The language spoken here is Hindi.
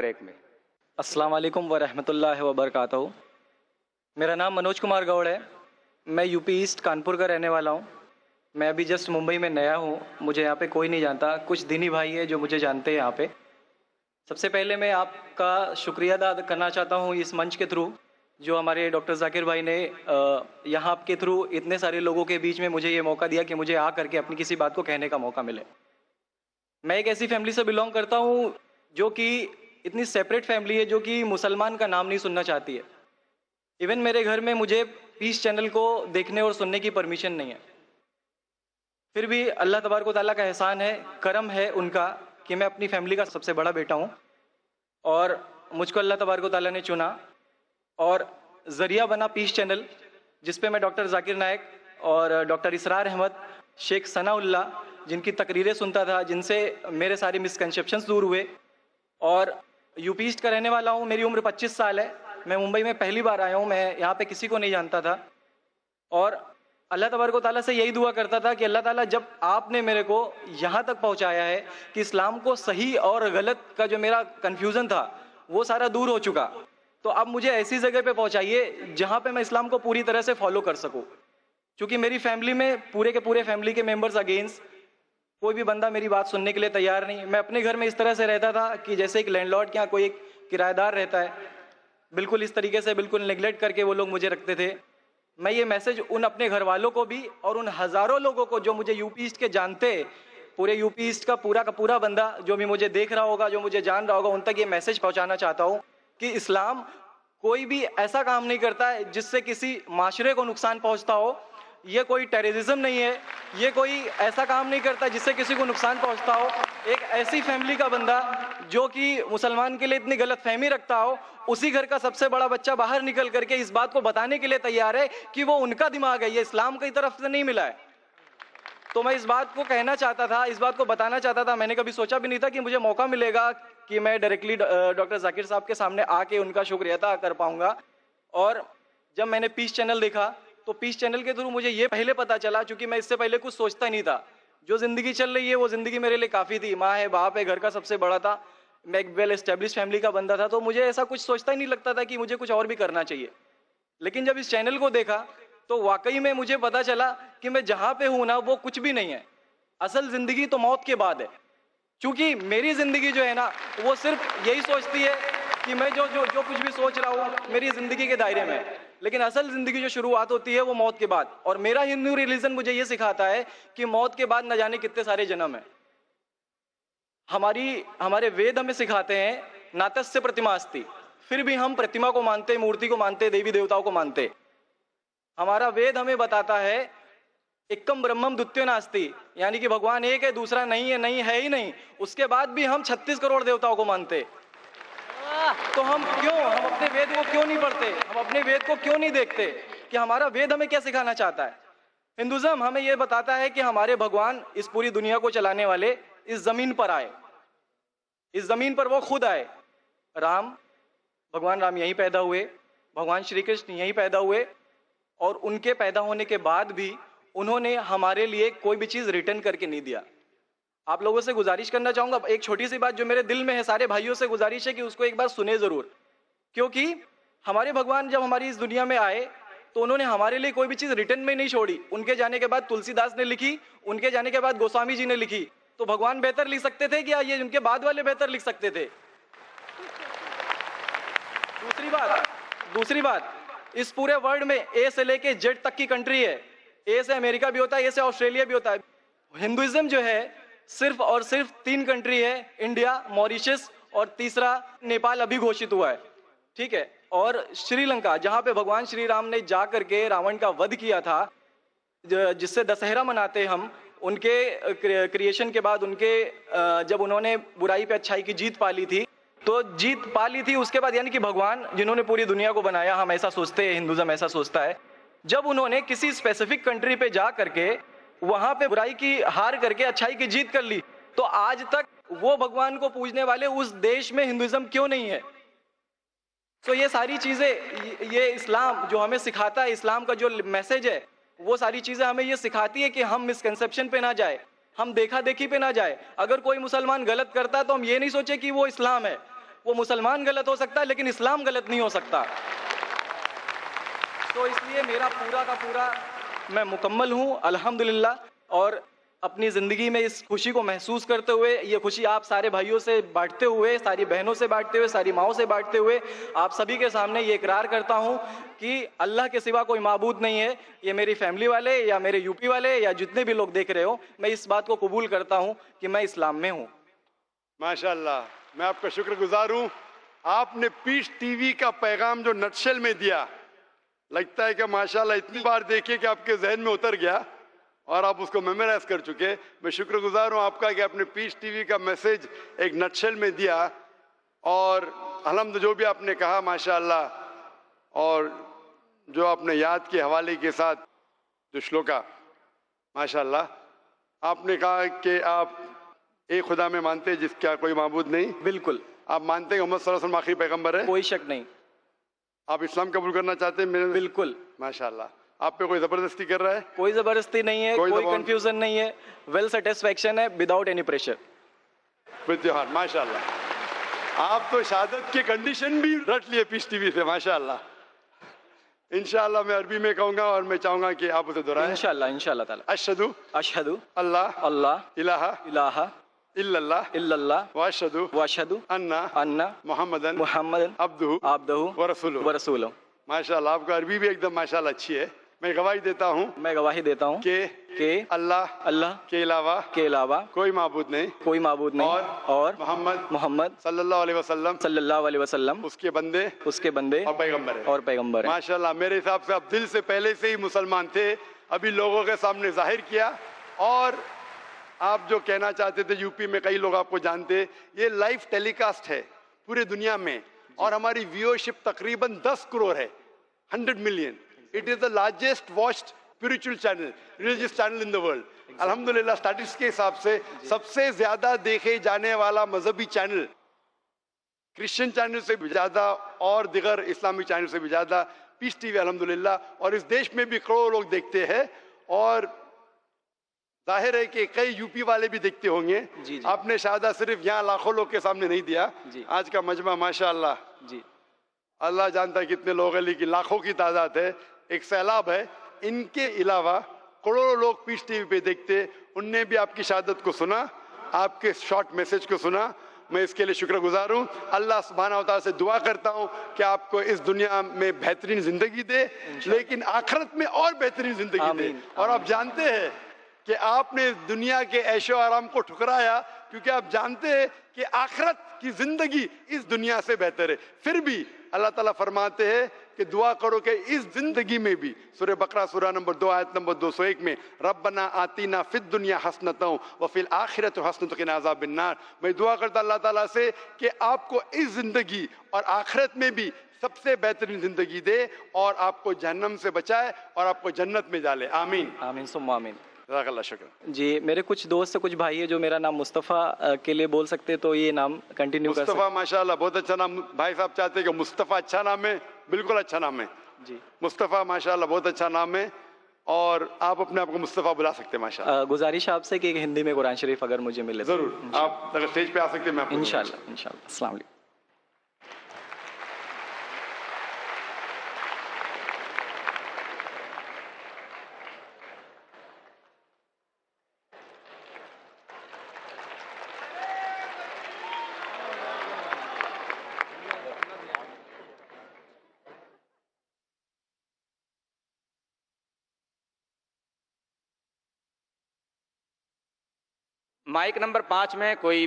ब्रेक में। अस्सलाम वालेकुम व रहमतुल्लाहि व बरकातहू। मेरा नाम मनोज कुमार गौड़ है। मैं यूपी ईस्ट कानपुर का रहने वाला हूँ। मैं अभी जस्ट मुंबई में नया हूँ। मुझे यहाँ पे कोई नहीं जानता, कुछ दीनी भाई है जो मुझे जानते हैं यहाँ पे। सबसे पहले मैं आपका शुक्रिया अदा करना चाहता हूँ इस मंच के थ्रू, जो हमारे डॉक्टर जाकिर भाई ने यहाँ के थ्रू इतने सारे लोगों के बीच में मुझे ये मौका दिया कि मुझे आ करके अपनी किसी बात को कहने का मौका मिले। मैं एक ऐसी फैमिली से बिलोंग करता हूँ जो कि इतनी सेपरेट फैमिली है, जो कि मुसलमान का नाम नहीं सुनना चाहती है। इवन मेरे घर में मुझे पीस चैनल को देखने और सुनने की परमिशन नहीं है। फिर भी अल्लाह तबारक व तआला का एहसान है, करम है उनका कि मैं अपनी फैमिली का सबसे बड़ा बेटा हूँ और मुझको अल्लाह तबारक व तआला ने चुना और ज़रिया बना पीस चैनल, जिस पे मैं डॉक्टर जाकिर नायक और डॉक्टर इसरार अहमद, शेख सनाउल्लाह, जिनकी तकरीरें सुनता था, जिनसे मेरे सारे मिसकंसेप्शंस दूर हुए। और यूपी ईस्ट का रहने वाला हूँ। मेरी उम्र 25 साल है। मैं मुंबई में पहली बार आया हूँ। मैं यहाँ पे किसी को नहीं जानता था और अल्लाह तबारक व तआला से यही दुआ करता था कि अल्लाह ताला, जब आपने मेरे को यहाँ तक पहुँचाया है कि इस्लाम को सही और गलत का जो मेरा कन्फ्यूज़न था वो सारा दूर हो चुका, तो अब मुझे ऐसी जगह पे पहुँचाइए जहाँ पे मैं इस्लाम को पूरी तरह से फॉलो कर सकूँ। क्योंकि मेरी फैमिली में पूरे के पूरे फैमिली के मेंबर्स अगेंस्ट, कोई भी बंदा मेरी बात सुनने के लिए तैयार नहीं। मैं अपने घर में इस तरह से रहता था कि जैसे एक लैंडलॉर्ड के यहाँ कोई एक किराएदार रहता है, बिल्कुल इस तरीके से बिल्कुल नेग्लेक्ट करके वो लोग मुझे रखते थे। मैं ये मैसेज उन अपने घर वालों को भी और उन हज़ारों लोगों को जो मुझे यूपी ईस्ट के जानते, पूरे यूपी ईस्ट का पूरा बंदा जो भी मुझे देख रहा होगा, जो मुझे जान रहा होगा, उन तक ये मैसेज पहुँचाना चाहता हूँ कि इस्लाम कोई भी ऐसा काम नहीं करता है जिससे किसी माशरे को नुकसान पहुँचता हो। ये कोई टेररिज्म नहीं है, ये कोई ऐसा काम नहीं करता जिससे किसी को नुकसान पहुंचता हो। एक ऐसी फैमिली का बंदा जो कि मुसलमान के लिए इतनी गलत फहमी रखता हो, उसी घर का सबसे बड़ा बच्चा बाहर निकल करके इस बात को बताने के लिए तैयार है कि वो उनका दिमाग है, ये इस्लाम की तरफ से नहीं मिला है। तो मैं इस बात को कहना चाहता था, इस बात को बताना चाहता था। मैंने कभी सोचा भी नहीं था कि मुझे मौका मिलेगा कि मैं डायरेक्टली डॉक्टर जाकिर साहब के सामने आके उनका शुक्रिया अदा कर पाऊंगा। और जब मैंने पीस चैनल देखा तो पीस चैनल के थ्रू मुझे ये पहले पता चला, क्योंकि मैं इससे पहले कुछ सोचता ही नहीं था। जो ज़िंदगी चल रही है वो ज़िंदगी मेरे लिए काफ़ी थी। माँ है, बाप है, घर का सबसे बड़ा था, मैं एक वेल एस्टेब्लिश फैमिली का बंदा था, तो मुझे ऐसा कुछ सोचता ही नहीं लगता था कि मुझे कुछ और भी करना चाहिए। लेकिन जब इस चैनल को देखा तो वाकई में मुझे पता चला कि मैं जहाँ पे हूँ ना वो कुछ भी नहीं है। असल ज़िंदगी तो मौत के बाद है। क्योंकि मेरी ज़िंदगी जो है ना वो सिर्फ यही सोचती है कि मैं जो जो जो कुछ भी सोच रहा हूँ मेरी ज़िंदगी के दायरे में है। लेकिन असल ज़िंदगी जो शुरुआत होती है वो मौत के बाद। और मेरा हिंदू रिलीजन मुझे ये सिखाता है कि मौत के बाद न जाने कितने सारे जन्म है। हमारे वेद हमें सिखाते हैं नातस्य प्रतिमा अस्ति, फिर भी हम प्रतिमा को मानते, मूर्ति को मानते, देवी देवताओं को मानते। हमारा वेद हमें बताता है एकम ब्रह्मम द्वितीयो नास्ति, यानी कि भगवान एक है, दूसरा नहीं है, नहीं है ही नहीं। उसके बाद भी हम 36 करोड़ देवताओं को मानते। तो हम अपने वेद को क्यों नहीं पढ़ते? हम अपने वेद को क्यों नहीं देखते कि हमारा वेद हमें क्या सिखाना चाहता है? हिंदुज़म हमें यह बताता है कि हमारे भगवान इस पूरी दुनिया को चलाने वाले इस जमीन पर आए, इस जमीन पर वो खुद आए। भगवान राम यहीं पैदा हुए, भगवान श्री कृष्ण यहीं पैदा हुए, और उनके पैदा होने के बाद भी उन्होंने हमारे लिए कोई भी चीज़ रिटर्न करके नहीं दिया। आप लोगों से गुजारिश करना चाहूँगा, एक छोटी सी बात जो मेरे दिल में है, सारे भाइयों से गुजारिश है कि उसको एक बार सुने ज़रूर। क्योंकि हमारे भगवान जब हमारी इस दुनिया में आए तो उन्होंने हमारे लिए कोई भी चीज़ रिटर्न में नहीं छोड़ी। उनके जाने के बाद तुलसीदास ने लिखी, उनके जाने के बाद गोस्वामी जी ने लिखी। तो भगवान बेहतर लिख सकते थे क्या ये उनके बाद वाले बेहतर लिख सकते थे? दूसरी बात, इस पूरे वर्ल्ड में ए से लेके जेड तक की कंट्री है। ए से अमेरिका भी होता है, ए से ऑस्ट्रेलिया भी होता है। हिंदुइज्म जो है सिर्फ और सिर्फ 3 कंट्री है, इंडिया, मॉरिशस और तीसरा नेपाल अभी घोषित हुआ है, ठीक है। और श्रीलंका, जहां पे भगवान श्री राम ने जा करके रावण का वध किया था, जिससे दशहरा मनाते हम, उनके क्रिएशन के बाद, जब उन्होंने बुराई पे अच्छाई की जीत पा ली थी, तो जीत पा ली थी उसके बाद, यानी कि भगवान जिन्होंने पूरी दुनिया को बनाया, हम ऐसा सोचते हैं, हिंदुज़म ऐसा सोचता है, जब उन्होंने किसी स्पेसिफिक कंट्री पे जा करके वहां पे बुराई की हार करके अच्छाई की जीत कर ली, तो आज तक वो भगवान को पूजने वाले उस देश में हिंदुइज्म क्यों नहीं है? तो ये सारी चीजें, ये इस्लाम जो हमें सिखाता है, इस्लाम का जो मैसेज है, वो सारी चीजें हमें ये सिखाती है कि हम मिसकंसेप्शन पे ना जाए, हम देखा देखी पे ना जाए। अगर कोई मुसलमान गलत करता है तो हम ये नहीं सोचे कि वो इस्लाम है, वो मुसलमान गलत हो सकता है लेकिन इस्लाम गलत नहीं हो सकता। तो इसलिए मेरा पूरा का पूरा मैं मुकम्मल हूँ अल्हम्दुलिल्लाह, और अपनी ज़िंदगी में इस खुशी को महसूस करते हुए, ये खुशी आप सारे भाइयों से बांटते हुए, सारी बहनों से बांटते हुए, सारी माँओं से बांटते हुए, आप सभी के सामने ये इकरार करता हूँ कि अल्लाह के सिवा कोई माबूद नहीं है। ये मेरी फैमिली वाले या मेरे यूपी वाले या जितने भी लोग देख रहे हो, मैं इस बात को कबूल करता हूँ कि मैं इस्लाम में हूँ। माशाल्लाह, मैं आपका शुक्रगुजार हूँ। आपने पीस टीवी का पैगाम जो नटशेल में दिया, लगता है कि माशाल्लाह इतनी बार देखिए कि आपके जहन में उतर गया और आप उसको मेमोराइज कर चुके। मैं शुक्रगुजार हूँ आपका कि आपने पीस टीवी का मैसेज एक नटशेल में दिया, और अल्हम्दुलिल्लाह जो भी आपने कहा माशाल्लाह, और जो आपने याद के हवाले के साथ जो श्लोका, माशाल्लाह आपने कहा कि आप एक खुदा में मानते हैं जिसका कोई माबूद नहीं। बिल्कुल। आप मानते हैं मोहम्मद सल्लल्लाहु अलैहि वसल्लम आखिरी पैगंबर है? कोई शक नहीं। आप इस्लाम कबूल करना चाहते हैं मेरे? बिल्कुल। माशाल्लाह। आप पे कोई जबरदस्ती कर रहा है? कोई जबरदस्ती नहीं है, कोई दबाव- कंफ्यूजन नहीं है, वेल सेटिस्फेक्शन है without any pressure. With your heart, माशाल्लाह। आप तो शहादत के कंडीशन भी रट लिए पीस टीवी से, माशाल्लाह। इंशाल्लाह मैं अरबी में कहूंगा और मैं चाहूंगा कि आप उसे दोहराएं। इंशाल्लाह इंशाल्लाह ताला। अशहदु अशहदु अल्लाह अल्लाह इलाहा इलाहा इल्लल्लाह इल्लल्लाह व अशहदु व अशहदु अन्ना अन्ना मुहम्मदन मुहम्मदन अब्दुहु अब्दुहु व रसूलुहु। व रसूलुहु। माशाल्लाह, आपका अरबी भी एकदम माशाल्लाह अच्छी है। मैं गवाही देता हूँ मैं गवाही देता हूँ कि अल्लाह अल्लाह के अलावा के अलावा कोई माबूद नहीं कोई माबूद नहीं, और मोहम्मद सल्लल्लाहु अलैहि वसल्लम सल्लल्लाहु अलैहि वसल्लम उसके बंदे उसके बंदे और पैगंबर है। और पैगंबर है। माशाल्लाह, मेरे हिसाब से आप दिल से पहले से ही मुसलमान थे, अभी लोगों के सामने जाहिर किया। और आप जो कहना चाहते थे, यूपी में कई लोग आपको जानते, ये लाइव टेलीकास्ट है पूरे दुनिया में, और हमारी व्यूअरशिप तकरीबन 10 करोड़ है, 100 million. It is the largest watched spiritual channel, religious channel in the world. अल्हम्दुलिल्लाह, स्टैटिस्टिक्स के हिसाब से सबसे ज्यादा देखे जाने वाला मजहबी चैनल, क्रिश्चियन चैनल से भी ज्यादा और दिगर इस्लामिक चैनल से भी ज्यादा पीस टीवी अल्हम्दुलिल्लाह। और इस देश में भी करोड़ों लोग देखते हैं, और जाहिर है कि कई यूपी वाले भी देखते होंगे। जी, जी। आपने शहादत सिर्फ यहाँ लाखों लोग के सामने नहीं दिया, जी। आज का मजमा माशाअल्लाह, जी अल्लाह जानता है कितने लोग हैं, लेकिन लाखों की तादाद है, एक सैलाब है। इनके अलावा करोड़ों लोग पीस टीवी पे देखते, उनने भी आपकी शहादत को सुना, आपके शॉर्ट मैसेज को सुना। मैं इसके लिए शुक्रगुजार हूँ। अल्लाह सुब्हानहू व तआला से दुआ करता हूँ कि आपको इस दुनिया में बेहतरीन जिंदगी दे, लेकिन आखिरत में और बेहतरीन जिंदगी दे। आमीन। और आप जानते हैं कि आपने दुनिया के ऐशो आराम को ठुकराया, क्योंकि आप जानते हैं कि आखिरत की जिंदगी इस दुनिया से बेहतर है। फिर भी अल्लाह ताला फरमाते हैं कि दुआ करो कि इस जिंदगी में भी, सूरह बकरा सूरह नंबर 2 आयत नंबर 201 में, रब्बना आतीना फिद दुनिया हसनतों व फिल आखिरत हसनतों के अज़ाबिन नार। मैं दुआ करता अल्लाह ताला से कि आपको इस जिंदगी और आखिरत में भी सबसे बेहतरीन जिंदगी दे, और आपको जहन्नम से बचाए और आपको जन्नत में डाले। आमीन आमीन सुम्मा आमीन। जज़ाकल्लाह शुक्र। जी, मेरे कुछ दोस्त कुछ भाई है जो मेरा नाम मुस्तफ़ा के लिए बोल सकते, तो ये नाम कंटिन्यू कर सकते। मुस्तफ़ा माशाल्लाह बहुत अच्छा नाम। भाई साहब चाहते हैं कि मुस्तफ़ा अच्छा नाम है, बिल्कुल अच्छा नाम है जी। मुस्तफ़ा, माशाल्लाह बहुत अच्छा नाम है, और आप अपने आप को मुस्तफ़ा बुला सकते हैं माशाल्लाह। गुजारिश आपसे कि एक हिंदी में कुरान शरीफ अगर मुझे मिले तो। जरूर, आप अगर स्टेज पे आ सकते हैं मैं आपको इंशाल्लाह इंशाल्लाह। अस्सलाम वालेकुम। माइक नंबर 5 में कोई